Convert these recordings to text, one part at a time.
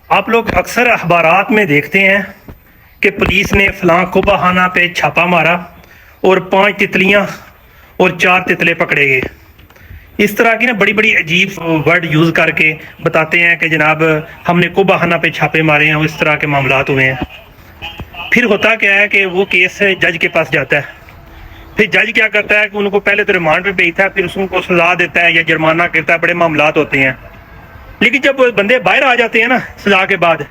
آپ لوگ اکثر اخبارات میں دیکھتے ہیں کہ پولیس نے فلاں کوبہ خانہ پہ چھاپا مارا اور 5 تتلیاں اور 4 تتلے پکڑے گئے. اس طرح کی بڑی بڑی عجیب ورڈ یوز کر کے بتاتے ہیں کہ جناب ہم نے کوبہ خانہ پہ چھاپے مارے ہیں اور اس طرح کے معاملات ہوئے ہیں. پھر ہوتا کیا ہے کہ وہ کیس جج کے پاس جاتا ہے. پھر جج کیا کرتا ہے کہ ان کو پہلے تو ریمانڈ پہ بھیجتا ہے, پھر اس کو سزا دیتا ہے یا جرمانہ کرتا ہے. بڑے معاملات ہوتے ہیں. لیکن جب بندے باہر آ جاتے ہیں نا سزا کے بعد,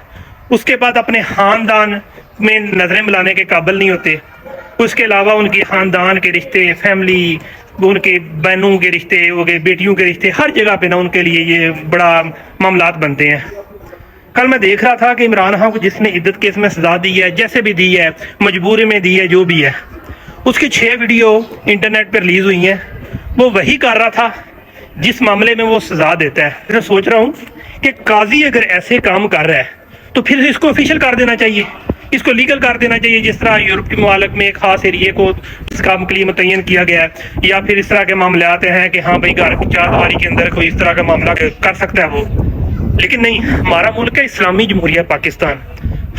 اس کے بعد اپنے خاندان میں نظریں ملانے کے قابل نہیں ہوتے. اس کے علاوہ ان کے خاندان کے رشتے, فیملی, ان کے بہنوں کے رشتے, ہو گئے بیٹیوں کے رشتے, ہر جگہ پہ نا ان کے لیے یہ بڑا معاملات بنتے ہیں. کل میں دیکھ رہا تھا کہ عمران خان کو جس نے عدت کیس میں سزا دی ہے, جیسے بھی دی ہے, مجبوری میں دی ہے, جو بھی ہے, اس کی 6 ویڈیو انٹرنیٹ پہ ریلیز ہوئی ہیں. وہ وہی کر رہا تھا جس معاملے میں وہ سزا دیتا ہے. میں سوچ رہا ہوں کہ قاضی اگر ایسے کام کر رہا ہے تو پھر اس کو آفیشیل کر دینا چاہیے, اس کو لیگل کر دینا چاہیے, جس طرح یورپ کے ممالک میں ایک خاص ایریے کو اس کام کے لیے متعین کیا گیا ہے. یا پھر اس طرح کے معاملات ہیں کہ ہاں بھائی گھر کی 4 دیواری کے اندر کوئی اس طرح کا معاملہ کر سکتا ہے وہ. لیکن نہیں, ہمارا ملک ہے اسلامی جمہوریہ پاکستان.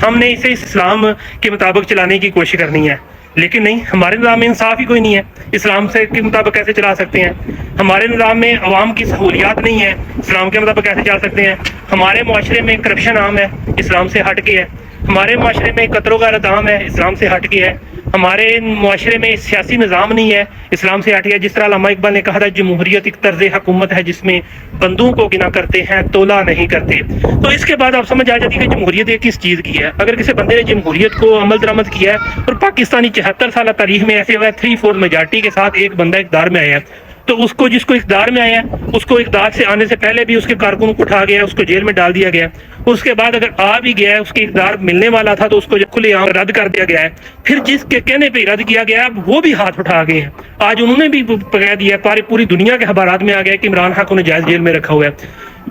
ہم نے اسے اسلام کے مطابق چلانے کی کوشش کرنی ہے. لیکن نہیں, ہمارے نظام میں انصاف ہی کوئی نہیں ہے. اسلام سے کے مطابق کیسے چلا سکتے ہیں؟ ہمارے نظام میں عوام کی سہولیات نہیں ہے, اسلام کے مطابق کیسے چلا سکتے ہیں؟ ہمارے معاشرے میں کرپشن عام ہے, اسلام سے ہٹ کے ہے. ہمارے معاشرے میں قتل و غارت عام ہے, اسلام سے ہٹ کے ہے. ہمارے معاشرے میں سیاسی نظام نہیں ہے, اسلام سے ہٹ گیا. جس طرح علامہ اقبال نے کہا تھا, جمہوریت ایک طرز حکومت ہے جس میں بندوں کو گنا کرتے ہیں, تولا نہیں کرتے. تو اس کے بعد آپ سمجھ آ جاتی ہے کہ جمہوریت ایک کس چیز کی ہے. اگر کسی بندے نے جمہوریت کو عمل درآمد کیا ہے اور پاکستانی 74 سالہ تاریخ میں ایسے ہوا ہے 3/4 میجارٹی کے ساتھ ایک بندہ اقتدار میں آیا ہے, تو اس کو جس کو اقتدار میں آیا ہے اس کو اقتدار سے آنے سے پہلے بھی اس کے کارکنوں کو اٹھا گیا, اس کو جیل میں ڈال دیا گیا. اس کے بعد اگر آ بھی گیا ہے, اس کے اقتدار ملنے والا تھا تو اس کو کھلے عام رد کر دیا گیا ہے. پھر جس کے کہنے پہ رد کیا گیا ہے وہ بھی ہاتھ اٹھا گئے ہیں. آج انہوں نے بھی کہہ دیا ہے, پوری دنیا کے اخبارات میں آ گیا کہ عمران خان کو ناجائز جیل میں رکھا ہوا ہے.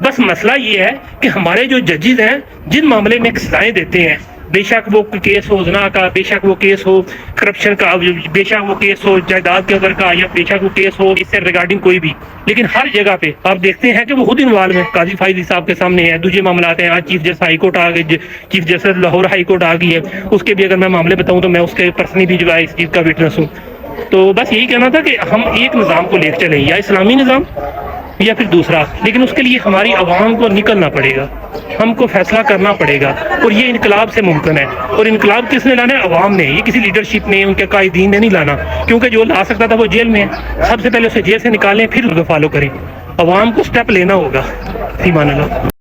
بس مسئلہ یہ ہے کہ ہمارے جو ججز ہیں جن معاملے میں سزائیں دیتے ہیں, بے شک وہ کیس ہو زنا کا, بے شک وہ کیس ہو کرپشن کا, بے شک وہ کیس ہو جائیداد کے اندر کا, یا بے شک وہ کیس ہو اس سے ریگارڈنگ کوئی بھی, لیکن ہر جگہ پہ آپ دیکھتے ہیں کہ وہ خود انوالو ہے. قاضی فائزی صاحب کے سامنے ہے, دوسرے معاملات ہیں. آج چیف جسٹس ہائی کورٹ آ گئی, chief justice Lahore high court آ گئی ہے. اس کے بھی اگر میں معاملے بتاؤں تو میں اس کے پرسنلی بھی جو ہے اس چیز کا وٹنس ہوں. تو بس یہی کہنا تھا کہ ہم ایک نظام کو لے کے چلیں, یا اسلامی نظام یا پھر دوسرا, لیکن اس کے لیے ہماری عوام کو نکلنا پڑے گا, ہم کو فیصلہ کرنا پڑے گا. اور یہ انقلاب سے ممکن ہے. اور انقلاب کس نے لانا ہے؟ عوام نے. یہ کسی لیڈرشپ نے, ان کے قائدین نے نہیں لانا, کیونکہ جو لا سکتا تھا وہ جیل میں ہے. سب سے پہلے اسے جیل سے نکالیں, پھر اس کو فالو کریں. عوام کو سٹیپ لینا ہوگا. فی امان اللہ.